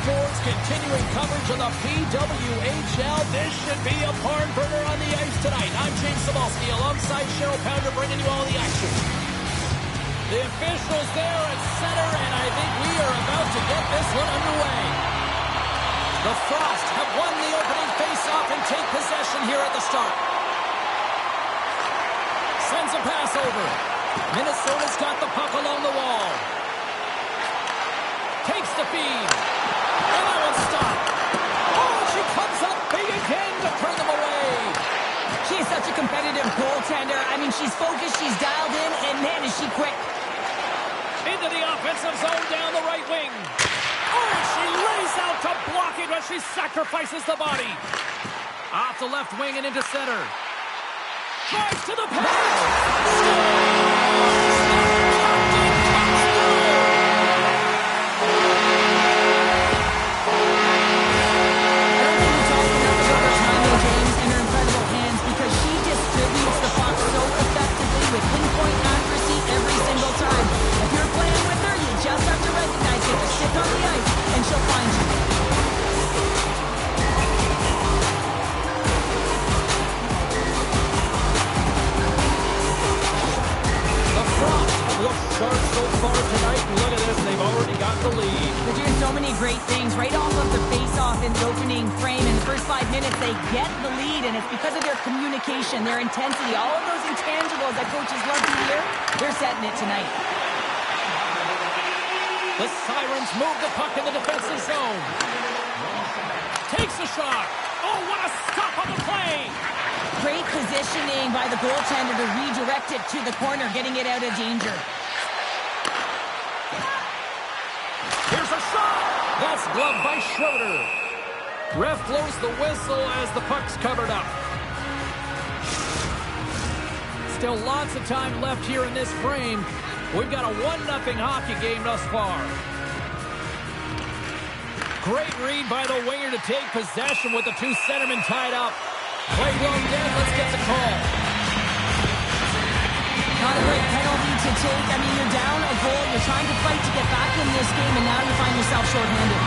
Sports continuing coverage of the PWHL. This should be a barn burner on the ice tonight. I'm James Cebulski alongside Cheryl Pounder bringing you all the action. The officials there at center, and I think we are about to get this one underway. The Frost have won the opening faceoff and take possession here at the start. Sends a pass over. Minnesota's got the puck along the wall. Takes the feed. And that one's stopped. Oh, she comes up big again to turn them away. She's such a competitive goaltender. I mean, she's focused, she's dialed in, and man, is she quick. Into the offensive zone down the right wing. Oh, she lays out to block it, but she sacrifices the body. Off the left wing and into center. Drives to the pass. With pinpoint accuracy every single time. If you're playing with her, you just have to recognize it. Just stick on the ice, and she'll find you. The Frost have looked sharp so far tonight. Look at this, they've already got the lead. They're doing so many great things right off of the face-off in the opening frame. In the first 5 minutes, they get the lead, and it's because of their communication, their intensity, all of those intangibles that coaches love to hear. They're setting it tonight. The Sirens move the puck in the defensive zone. Takes a shot. Oh, what a stop on the play. Great positioning by the goaltender to redirect it to the corner, getting it out of danger. Here's a shot. That's gloved by Schroeder. Ref blows the whistle as the puck's covered up. Still lots of time left here in this frame. We've got a 1-0 hockey game thus far. Great read by the winger to take possession with the two centermen tied up. Play well dead. Let's get the call. Not a great penalty to take. I mean, you're down a goal. You're trying to fight to get back in this game, and now you find yourself shorthanded.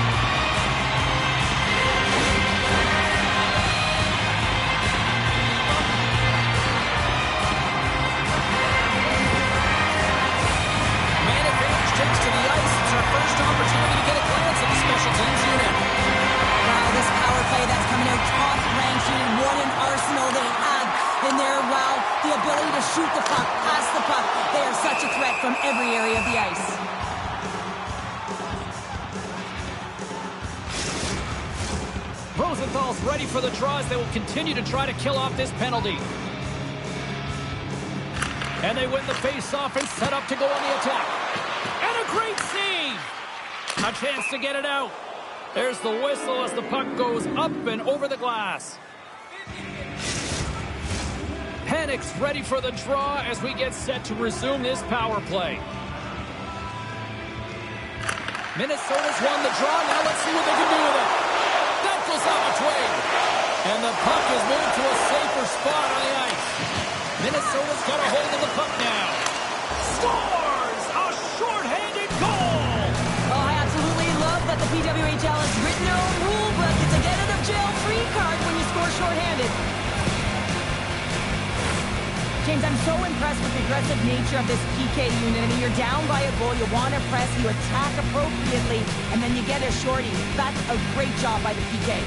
Takes to the ice. It's our first opportunity to get a glance at the special teams unit. Wow, this power play that's coming out top ranked here. What an arsenal they have in there. Wow, the ability to shoot the puck, pass the puck. They are such a threat from every area of the ice. Rosenthal's ready for the draws. They will continue to try to kill off this penalty. And they win the face-off and set up to go on the attack. And a great save! A chance to get it out. There's the whistle as the puck goes up and over the glass. Panic's ready for the draw as we get set to resume this power play. Minnesota's won the draw. Now let's see what they can do with it. That goes off its way. And the puck is moved to a safer spot on the ice. Minnesota's got a hold of the puck now. Scores! A shorthanded goal! Oh, I absolutely love that the PWHL has written their own rule book. It's a get-out-of-jail-free card when you score shorthanded. James, I'm so impressed with the aggressive nature of this PK unit. I mean, you're down by a goal, you want to press, you attack appropriately, and then you get a shorty. That's a great job by the PK.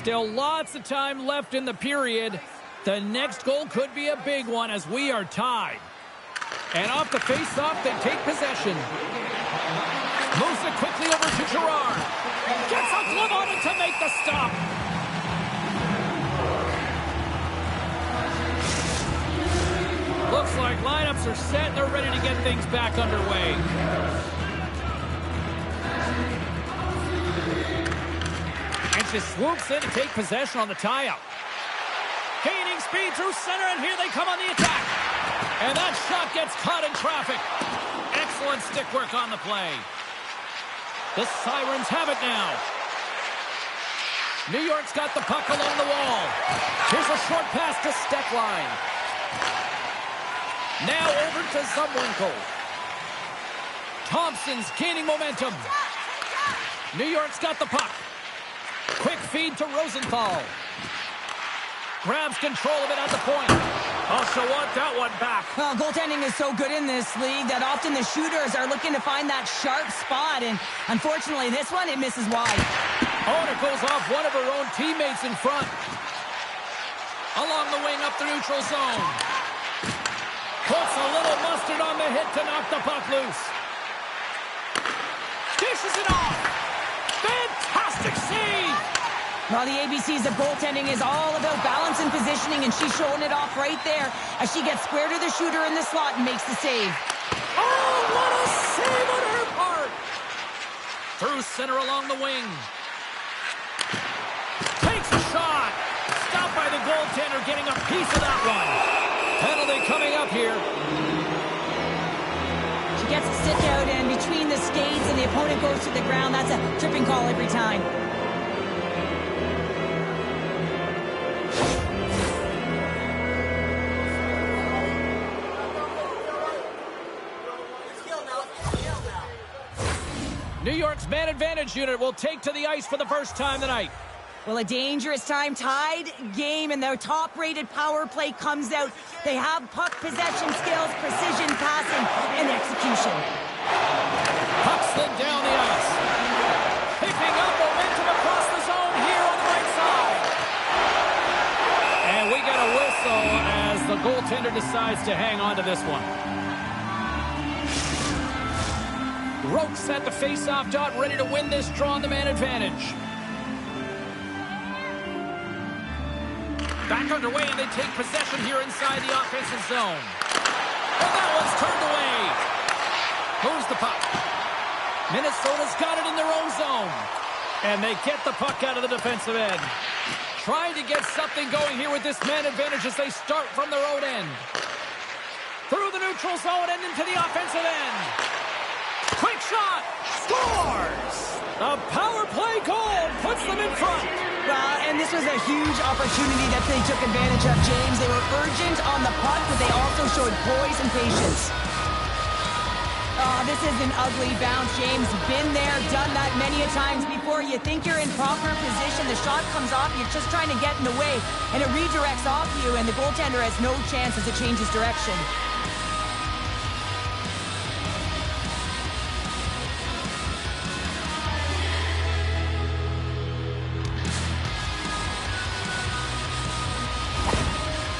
Still lots of time left in the period. The next goal could be a big one as we are tied. And off the face-off, they take possession. Moves it quickly over to Gerard. Gets a glove on it to make the stop. Looks like lineups are set. They're ready to get things back underway. And she swoops in to take possession on the tie-up. Gaining speed through center, and here they come on the attack. And that shot gets caught in traffic. Excellent stick work on the play. The Sirens have it now. New York's got the puck along the wall. Here's a short pass to Steckline. Now over to Zumwinkle. Thompson's gaining momentum. New York's got the puck. Quick feed to Rosenthal. Grabs control of it at the point. Also want that one back. Well, goaltending is so good in this league that often the shooters are looking to find that sharp spot, and unfortunately this one, it misses wide. Oh, and it goes off one of her own teammates in front. Along the wing up the neutral zone. Puts a little mustard on the hit to knock the puck loose. Dishes it off. Fantastic save. Well, the ABCs of goaltending is all about balance and positioning, and she's showing it off right there as she gets square to the shooter in the slot and makes the save. Oh, what a save on her part. Through center along the wing. Takes a shot. Stopped by the goaltender, getting a piece of that one. Penalty coming up here. She gets a stick out, and between the skates and the opponent goes to the ground. That's a tripping call every time. New York's man advantage unit will take to the ice for the first time tonight. Well, a dangerous time, tied game, and their top-rated power play comes out. They have puck possession skills, precision passing, and execution. Puck slid down the ice. Picking up momentum across the zone here on the right side. And we get a whistle as the goaltender decides to hang on to this one. Rokes at the face-off dot, ready to win this draw on the man advantage. Back underway, and they take possession here inside the offensive zone. And that one's turned away. Moves the puck. Minnesota's got it in their own zone. And they get the puck out of the defensive end. Trying to get something going here with this man advantage as they start from their own end. Through the neutral zone and into the offensive end. Quick shot! Scores! A power play goal puts them in front. Well, and this was a huge opportunity that they took advantage of, James. They were urgent on the puck, but they also showed poise and patience. This is an ugly bounce, James. Been there, done that many a times before. You think you're in proper position. The shot comes off. You're just trying to get in the way, and it redirects off you, and the goaltender has no chance as it changes direction.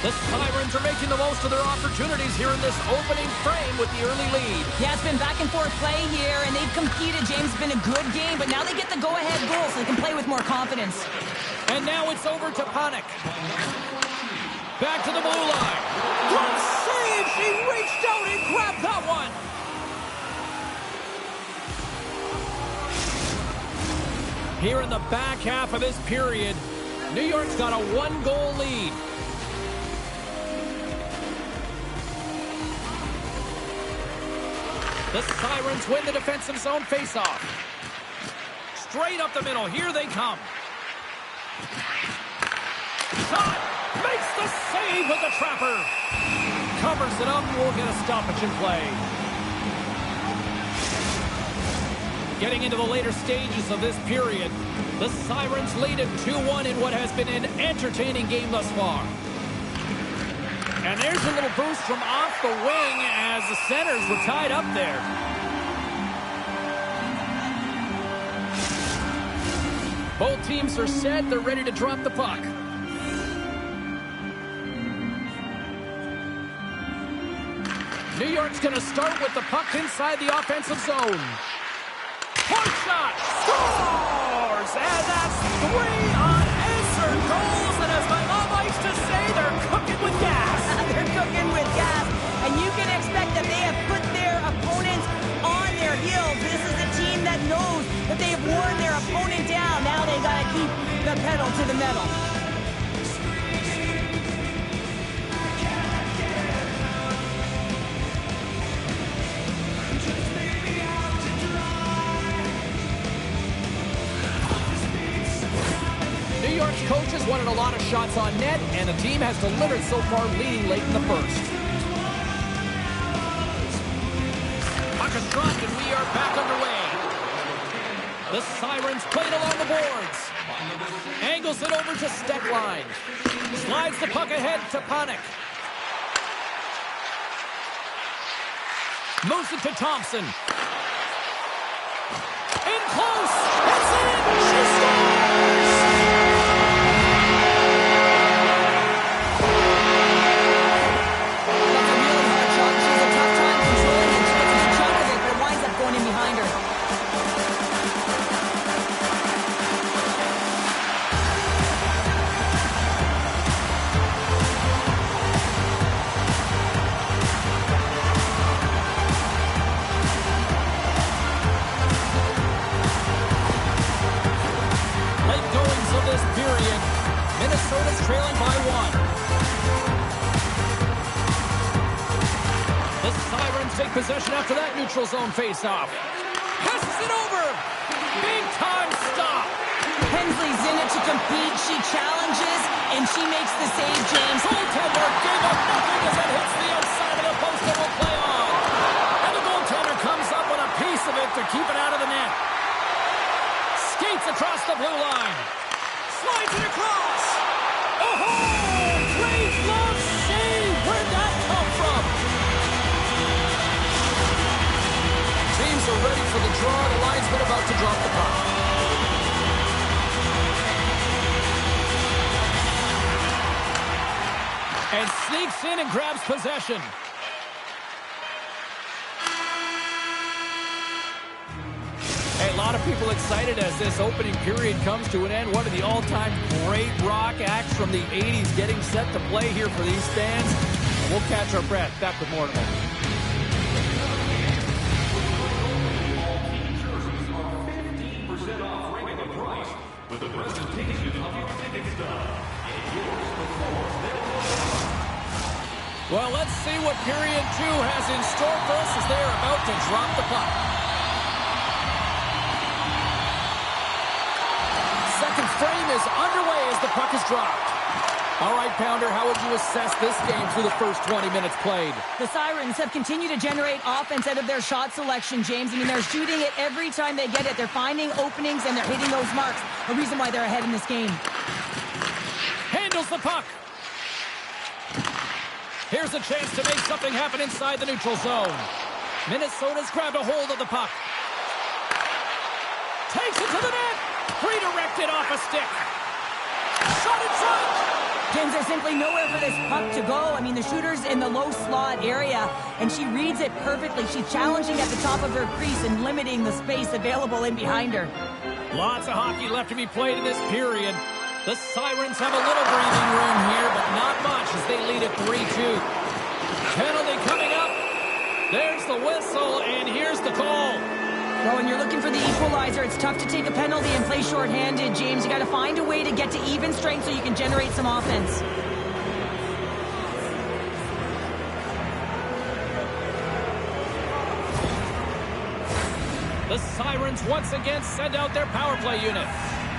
The Sirens are making the most of their opportunities here in this opening frame with the early lead. Yeah, it's been back and forth play here, and they've competed. James, it's been a good game, but now they get the go-ahead goal so they can play with more confidence. And now it's over to Panik. Back to the blue line. Good save! She reached out and grabbed that one. Here in the back half of this period, New York's got a one-goal lead. The Sirens win the defensive zone faceoff. Straight up the middle. Here they come. Shot! Makes the save with the trapper. Covers it up. We'll get a stoppage in play. Getting into the later stages of this period, the Sirens lead at 2-1 in what has been an entertaining game thus far. And there's a little boost from off the wing as the centers were tied up there. Both teams are set. They're ready to drop the puck. New York's going to start with the puck inside the offensive zone. Point shot! Scores! And that's 3 unanswered goals. And as my mom likes to say, they're cooking with gas. They're cooking with gas, and you can expect that they have put their opponents on their heels. This is a team that knows that they have worn their opponent down. Now they got to keep the pedal to the metal. a lot of shots on net, and the team has delivered so far, leading late in the first. Puck is dropped, and we are back underway. The Sirens played along the boards. Angles it over to Steckline. Slides the puck ahead to Panik. Moves it to Thompson. In close. It's in. She scores! That's a really hard shot. She has a tough time controlling it. She gets a chunk of it, but it winds up going in behind her. Minnesota's trailing by 1. The Sirens take possession after that neutral zone faceoff. Passes it over. Big time stop. Hensley's in it to compete. She challenges, and she makes the save, James. Goaltender gave up nothing as it hits the outside of the post and will play on. And the goaltender comes up with a piece of it to keep it out of the net. Skates across the blue line. Slides it across. Oh, great love save. Where'd that come from? Teams are ready for the draw. The linesman about to drop the puck. And sneaks in and grabs possession. A lot of people excited as this opening period comes to an end. One of the all-time great rock acts from the 80s getting set to play here for these fans. And we'll catch our breath. Back with more in a moment. All 15% off regular price with the presentation of your ticket stub. Get yours before Well, let's see what period 2 has in store for us as they are about to drop the puck. Second frame is underway as the puck is dropped. All right, Pounder, how would you assess this game through the first 20 minutes played? The Sirens have continued to generate offense out of their shot selection, James. I mean, they're shooting it every time they get it. They're finding openings, and they're hitting those marks. A reason why they're ahead in this game. Handles the puck. Here's a chance to make something happen inside the neutral zone. Minnesota's grabbed a hold of the puck. Takes it to the net. Redirected off a stick. Shot in front. James, there's simply nowhere for this puck to go. I mean, the shooter's in the low slot area, and she reads it perfectly. She's challenging at the top of her crease and limiting the space available in behind her. Lots of hockey left to be played in this period. The Sirens have a little breathing room here, but not much as they lead at 3-2. Penalty coming up. There's the whistle, and here's the call. Well, when you're looking for the equalizer, it's tough to take a penalty and play shorthanded, James. You got to find a way to get to even strength so you can generate some offense. The Sirens once again send out their power play unit.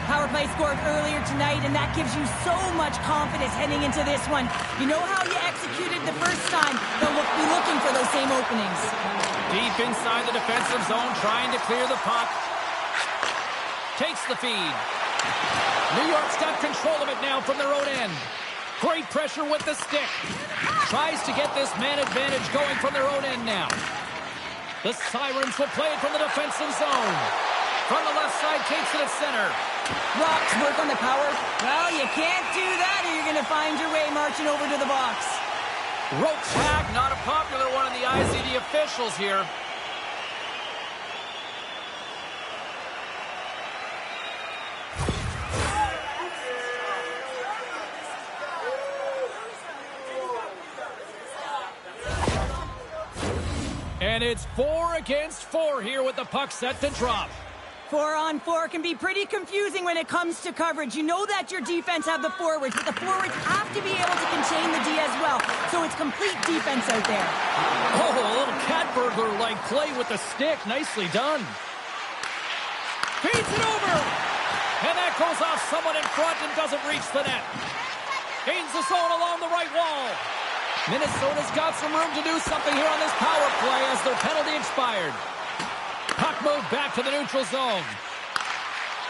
Power play scored earlier tonight, and that gives you so much confidence heading into this one. You know how you executed the first time. They'll be looking for those same openings. Deep inside the defensive zone, trying to clear the puck. Takes the feed. New York's got control of it now from their own end. Great pressure with the stick. Tries to get this man advantage going from their own end now. The Sirens will play it from the defensive zone. From the left side, takes it at center. Rocks work on the power. Well, you can't do that or you're going to find your way marching over to the box. Rope tag, not a popular one in the eyes of the officials here. And it's 4 against 4 here with the puck set to drop. 4-on-4 can be pretty confusing when it comes to coverage. You know that your defense have the forwards, but the forwards have to be able to contain the D as well. So it's complete defense out there. Oh, a little cat burglar-like play with the stick. Nicely done. Feeds it over. And that That goes off someone in front and doesn't reach the net. Gains the zone along the right wall. Minnesota's got some room to do something here on this power play as their penalty expired. Puck moved back to the neutral zone.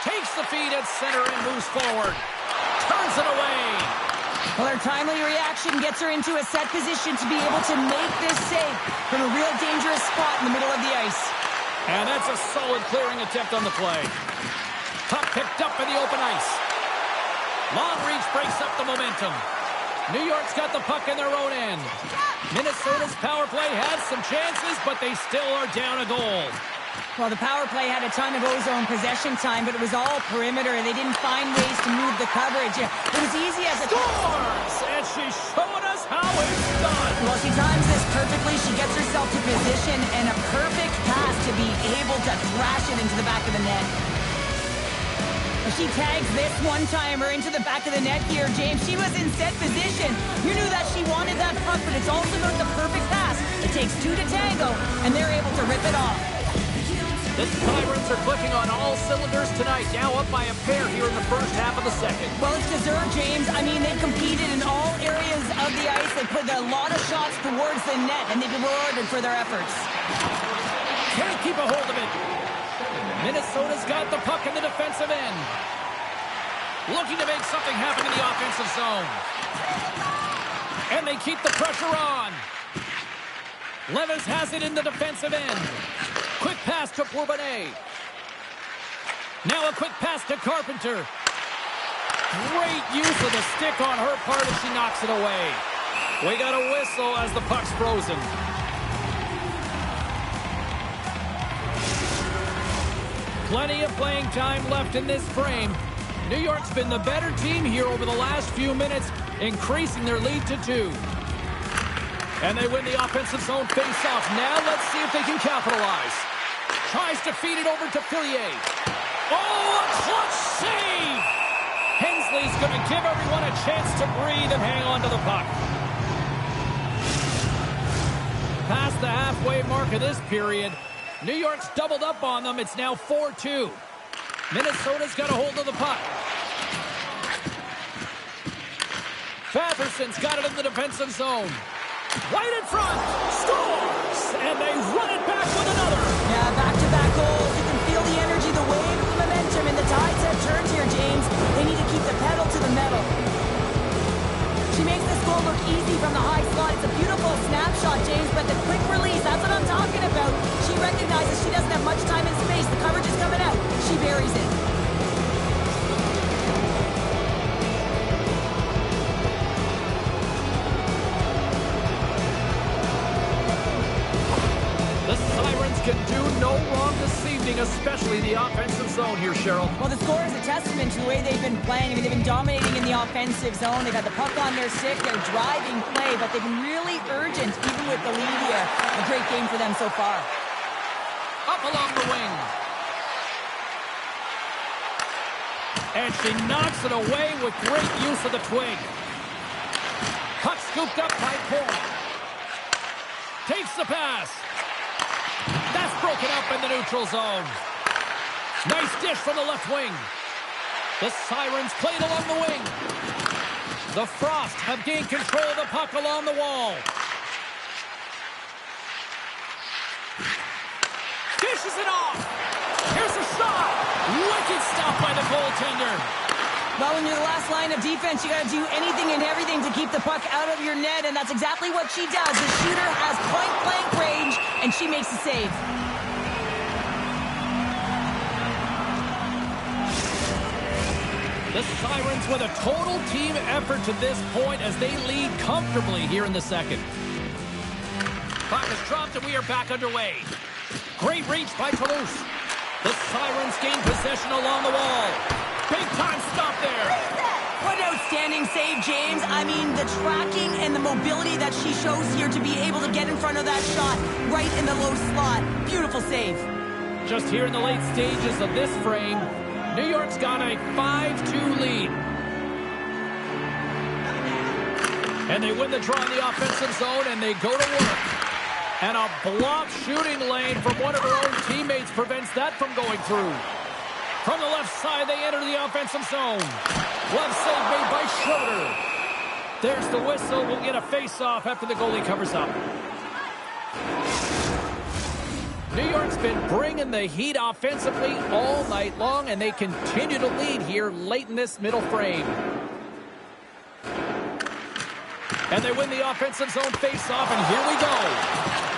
Takes the feed at center and moves forward. Turns it away. Well, her timely reaction gets her into a set position to be able to make this save from a real dangerous spot in the middle of the ice. And that's a solid clearing attempt on the play. Puck picked up in the open ice. Long reach breaks up the momentum. New York's got the puck in their own end. Minnesota's power play has some chances, but they still are down a goal. Well, the power play had a ton of ozone possession time, but it was all perimeter. They didn't find ways to move the coverage. It was easy as a... Scores! And she's showing us how it's done. Well, she times this perfectly. She gets herself to position and a perfect pass to be able to thrash it into the back of the net. She tags this one-timer into the back of the net here, James. She was in set position. You knew that she wanted that puck, but it's also about the perfect pass. It takes two to tango, and they're able to rip it off. The Sirens are clicking on all cylinders tonight, now up by a pair here in the first half of the second. Well, it's deserved, James. I mean, they've competed in all areas of the ice. They put a lot of shots towards the net, and they've been rewarded for their efforts. Can't keep a hold of it. Minnesota's got the puck in the defensive end. Looking to make something happen in the offensive zone. And they keep the pressure on. Levis has it in the defensive end. Quick pass to Bourbonnais. Now a quick pass to Carpenter. Great use of the stick on her part as she knocks it away. We got a whistle as the puck's frozen. Plenty of playing time left in this frame. New York's been the better team here over the last few minutes, increasing their lead to 2. And they win the offensive zone face-off. Now let's see if they can capitalize. Tries to feed it over to Fillier. Oh, a clutch save! Hensley's going to give everyone a chance to breathe and hang on to the puck. Past the halfway mark of this period, New York's doubled up on them. It's now 4-2. Minnesota's got a hold of the puck. Fatterson's got it in the defensive zone. Right in front. Scores! And they run it back with another. Yeah, back-to-back goals. You can feel the energy, the wave, the momentum, and the tides have turned here, James. They need to keep the pedal to the metal. She makes this goal look easy from the high slot. It's a beautiful snapshot, James, but the quick release, that's what I'm talking about. She recognizes she doesn't have much time and space. The coverage is coming out. She buries it. The Sirens can do no wrong this evening, especially the offensive zone here, Cheryl. Well, the score is a testament to the way they've been playing. I mean, they've been dominating in the offensive zone. They've had the puck on their stick. They're driving play, but they've been really urgent, even with the lead here. A great game for them so far. Up along the wing. And she knocks it away with great use of the twig. Puck scooped up by Paul. Takes the pass. That's broken up in the neutral zone. Nice dish from the left wing. The Sirens played along the wing. The Frost have gained control of the puck along the wall. Dishes it off. Here's a shot. Wicked stop by the goaltender. Well, when you're the last line of defense, you got to do anything and everything to keep the puck out of your net, and that's exactly what she does. The shooter has point-blank range, and she makes the save. The Sirens with a total team effort to this point as they lead comfortably here in the second. Puck is dropped, and we are back underway. Great reach by Toulouse. The Sirens gain possession along the wall. Big time stop there. What an outstanding save, James. I mean, the tracking and the mobility that she shows here to be able to get in front of that shot right in the low slot. Beautiful save. Just here in the late stages of this frame, New York's got a 5-2 lead. And they win the draw in the offensive zone, and they go to work. And a blocked shooting lane from one of her own teammates prevents that from going through. From the left side, they enter the offensive zone. Left save made by Schroeder. There's the whistle. We'll get a face-off after the goalie covers up. New York's been bringing the heat offensively all night long, and they continue to lead here late in this middle frame. And they win the offensive zone face-off, and here we go.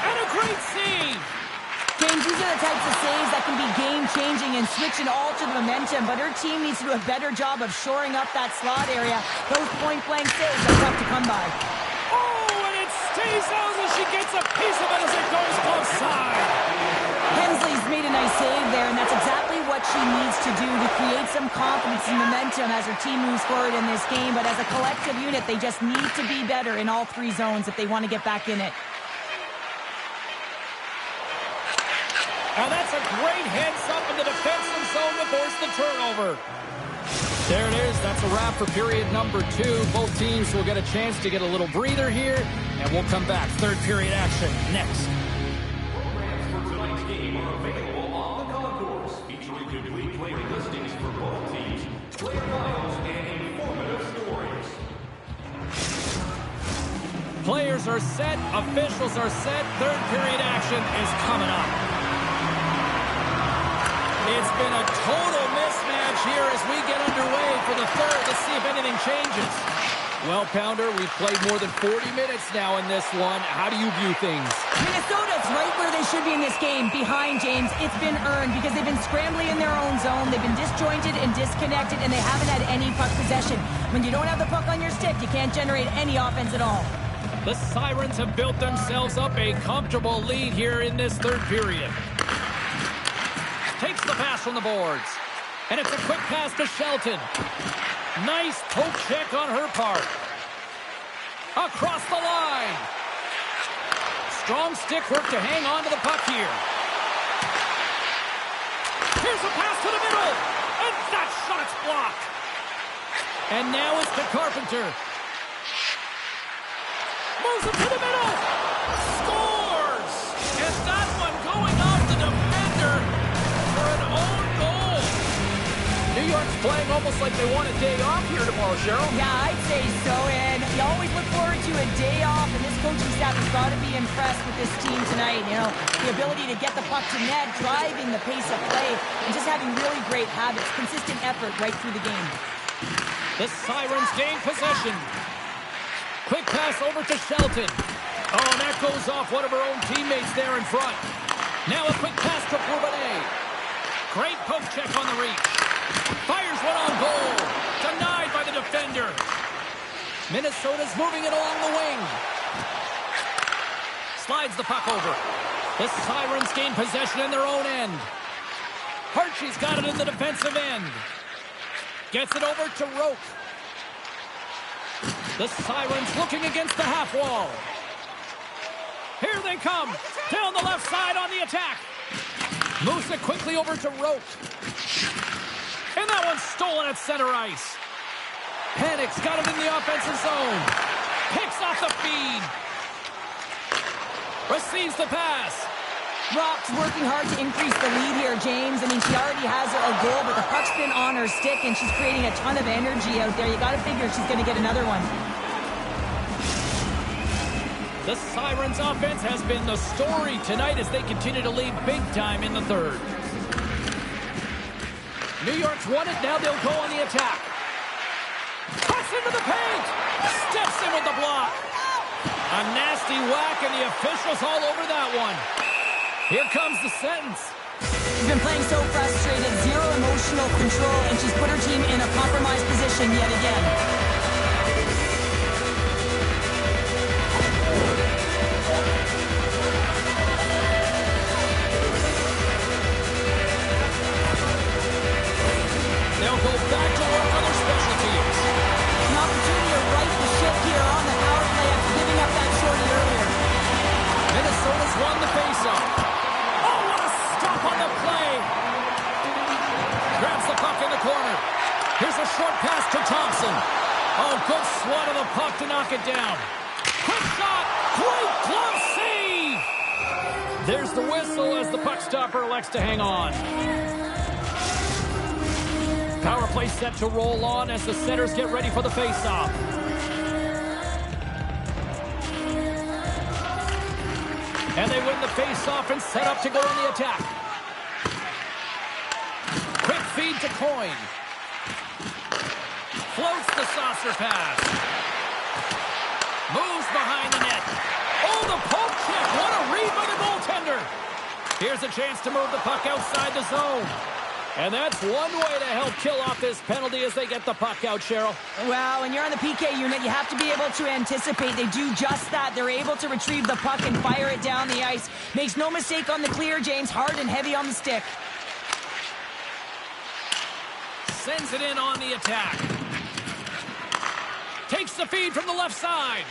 And a great save! James, these are the types of saves that can be game-changing and switch and alter the momentum, but her team needs to do a better job of shoring up that slot area. Those point-blank saves are tough to come by. Oh, and it stays out as she gets a piece of it as it goes offside. Hensley's made a nice save there, and that's exactly what she needs to do to create some confidence and momentum as her team moves forward in this game. But as a collective unit, they just need to be better in all three zones if they want to get back in it. And that's a great heads-up in the defensive zone to force the turnover. There it is. That's a wrap for period number 2. Both teams will get a chance to get a little breather here, and we'll come back. Third period action next. Programs for tonight's game are available on the concourse, featuring complete player listings for both teams, player bios, and informative stories. Players are set. Officials are set. Third period action is coming up. It's been a total mismatch here as we get underway for the third. Let's see if anything changes. Well, Pounder, we've played more than 40 minutes now in this one. How do you view things? Minnesota's right where they should be in this game. Behind, James, it's been earned because they've been scrambling in their own zone. They've been disjointed and disconnected, and they haven't had any puck possession. When you don't have the puck on your stick, you can't generate any offense at all. The Sirens have built themselves up a comfortable lead here in this third period. Takes the pass from the boards. And it's a quick pass to Shelton. Nice poke check on her part. Across the line. Strong stick work to hang on to the puck here. Here's a pass to the middle. And that shot's blocked. And now it's to Carpenter. Moves it to the middle. Scores! And that one going off the defender for an own goal. New York's playing almost like they want a day off here tomorrow, Cheryl. Yeah, I'd say so. And you always look forward to a day off, and this coaching staff has got to be impressed with this team tonight. You know, the ability to get the puck to net, driving the pace of play, and just having really great habits, consistent effort right through the game. The Sirens gain possession. Quick pass over to Shelton. Oh, and that goes off one of her own teammates there in front. Now a quick pass to Bourbonnais. Great poke check on the reach. Fires one on goal. Denied by the defender. Minnesota's moving it along the wing. Slides the puck over. The Sirens gain possession in their own end. Archie's got it in the defensive end. Gets it over to Roque. The Sirens looking against the half wall. Here they come. Down the left side on the attack. Moves it quickly over to Roque. And that one's stolen at center ice. Panic's got it in the offensive zone. Picks off the feed. Receives the pass. Rock's working hard to increase the lead here, James. I mean, she already has a goal, but the puck's been on her stick, and she's creating a ton of energy out there. You got to figure she's going to get another one. The Sirens offense has been the story tonight as they continue to lead big time in the third. New York's won it. Now they'll go on the attack. Cuts into the paint. Steps in with the block. A nasty whack, and the officials all over that one. Here comes the sentence. She's been playing so frustrated, zero emotional control, and she's put her team in a compromised position yet again. They'll go back to work on their special teams. An opportunity to right the ship here on the power play after giving up that shorty earlier. Minnesota's won the faceoff. Oh, what a stop on the play. Grabs the puck in the corner. Here's a short pass to Thompson. Oh, good swat of the puck to knock it down. Quick shot. Great glove save. There's the whistle as the puck stopper elects to hang on. Power play set to roll on as the centers get ready for the face-off. And they win the face-off and set up to go on the attack. Quick feed to Coyne. Floats the saucer pass. Moves behind the net. Oh, the poke check. What a read by the goaltender. Here's a chance to move the puck outside the zone. And that's one way to help kill off this penalty as they get the puck out, Cheryl. Well, when you're on the PK unit, you have to be able to anticipate. They do just that. They're able to retrieve the puck and fire it down the ice. Makes no mistake on the clear, James. Hard and heavy on the stick. Sends it in on the attack. Takes the feed from the left side.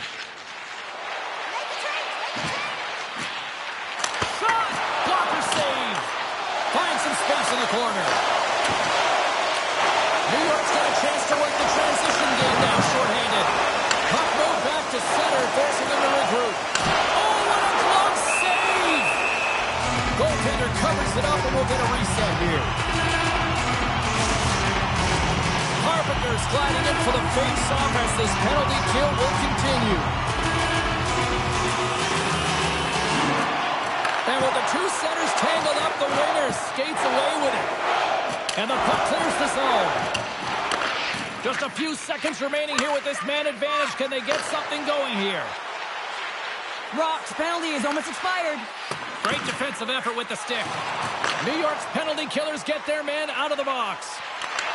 Shot! Blocker save. Finds some space in the corner. New York's got a chance to work the transition game now, shorthanded. Puck moved back to center, forcing them to regroup. Oh, what a glove save! Goaltender covers it up and we'll get a reset here. Carpenter's gliding in for the face-off as this penalty kill will continue. And with the two centers tangled up, the winger skates away with it. And the puck clears the zone. Just a few seconds remaining here with this man advantage. Can they get something going here? Rock's penalty is almost expired. Great defensive effort with the stick. New York's penalty killers get their man out of the box.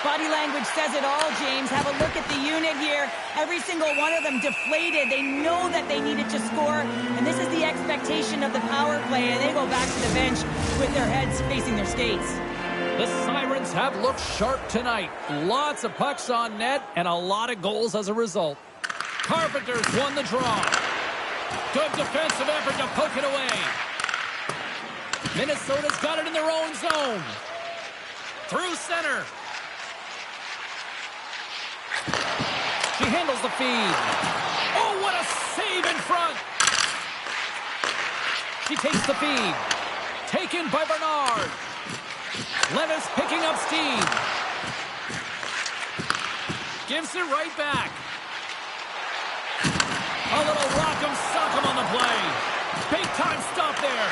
Body language says it all, James. Have a look at the unit here. Every single one of them deflated. They know that they needed to score, and this is the expectation of the power play, and they go back to the bench with their heads facing their skates. The Sirens have looked sharp tonight. Lots of pucks on net, and a lot of goals as a result. Carpenter's won the draw. Good defensive effort to poke it away. Minnesota's got it in their own zone. Through center. She handles the feed. Oh, what a save in front. She takes the feed. Taken by Bernard. Levis picking up steam. Gives it right back. A little rock'em sock'em on the play. Big time stop there.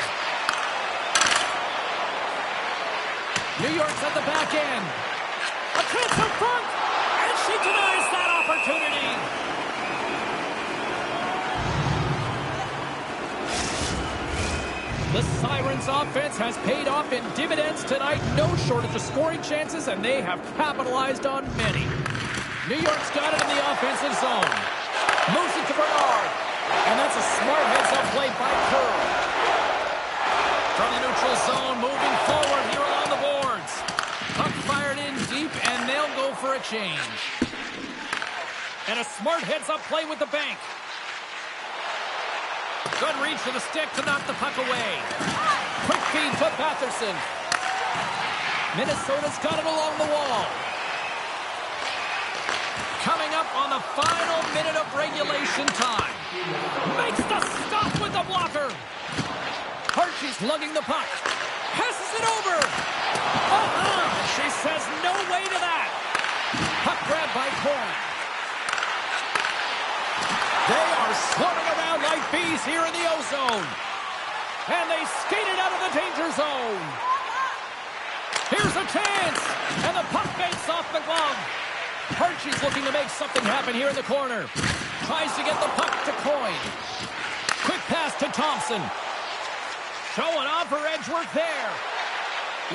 New York's at the back end. A chance in front. And she denies that opportunity. The Sirens offense has paid off in dividends tonight. No shortage of scoring chances, and they have capitalized on many. New York's got it in the offensive zone. Moves it to Bernard. And that's a smart heads-up play by Kerr. From the neutral zone, moving forward here along the boards. Puck fired in deep, and they'll go for a change. And a smart heads-up play with the bank. Good reach to the stick to knock the puck away. Quick feed to Batherson. Minnesota's got it along the wall. Coming up on the final minute of regulation time. Makes the stop with the blocker. Archie's lugging the puck. Passes it over. She says no way to that. Puck grab by Coyne. They are swarming around like bees here in the O-zone. And they skated out of the danger zone. Here's a chance. And the puck banks off the glove. Archie's looking to make something happen here in the corner. Tries to get the puck to Coyne. Quick pass to Thompson. Showing off her edge work there.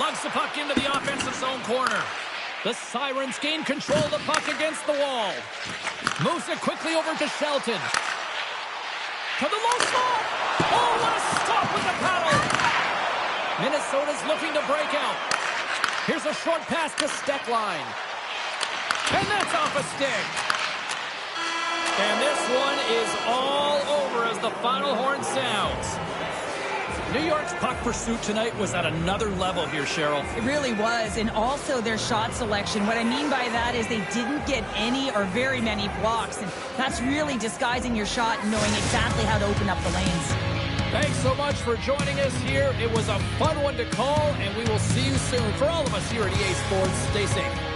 Lugs the puck into the offensive zone corner. The Sirens gain control of the puck against the wall. Moves it quickly over to Shelton. To the low slot. Oh, what a stop with the paddle. Minnesota's looking to break out. Here's a short pass to Steckline. And that's off a stick. And this one is all over as the final horn sounds. New York's puck pursuit tonight was at another level here, Cheryl. It really was, and also their shot selection. What I mean by that is they didn't get any or very many blocks, and that's really disguising your shot and knowing exactly how to open up the lanes. Thanks so much for joining us here. It was a fun one to call, and we will see you soon. For all of us here at EA Sports, stay safe.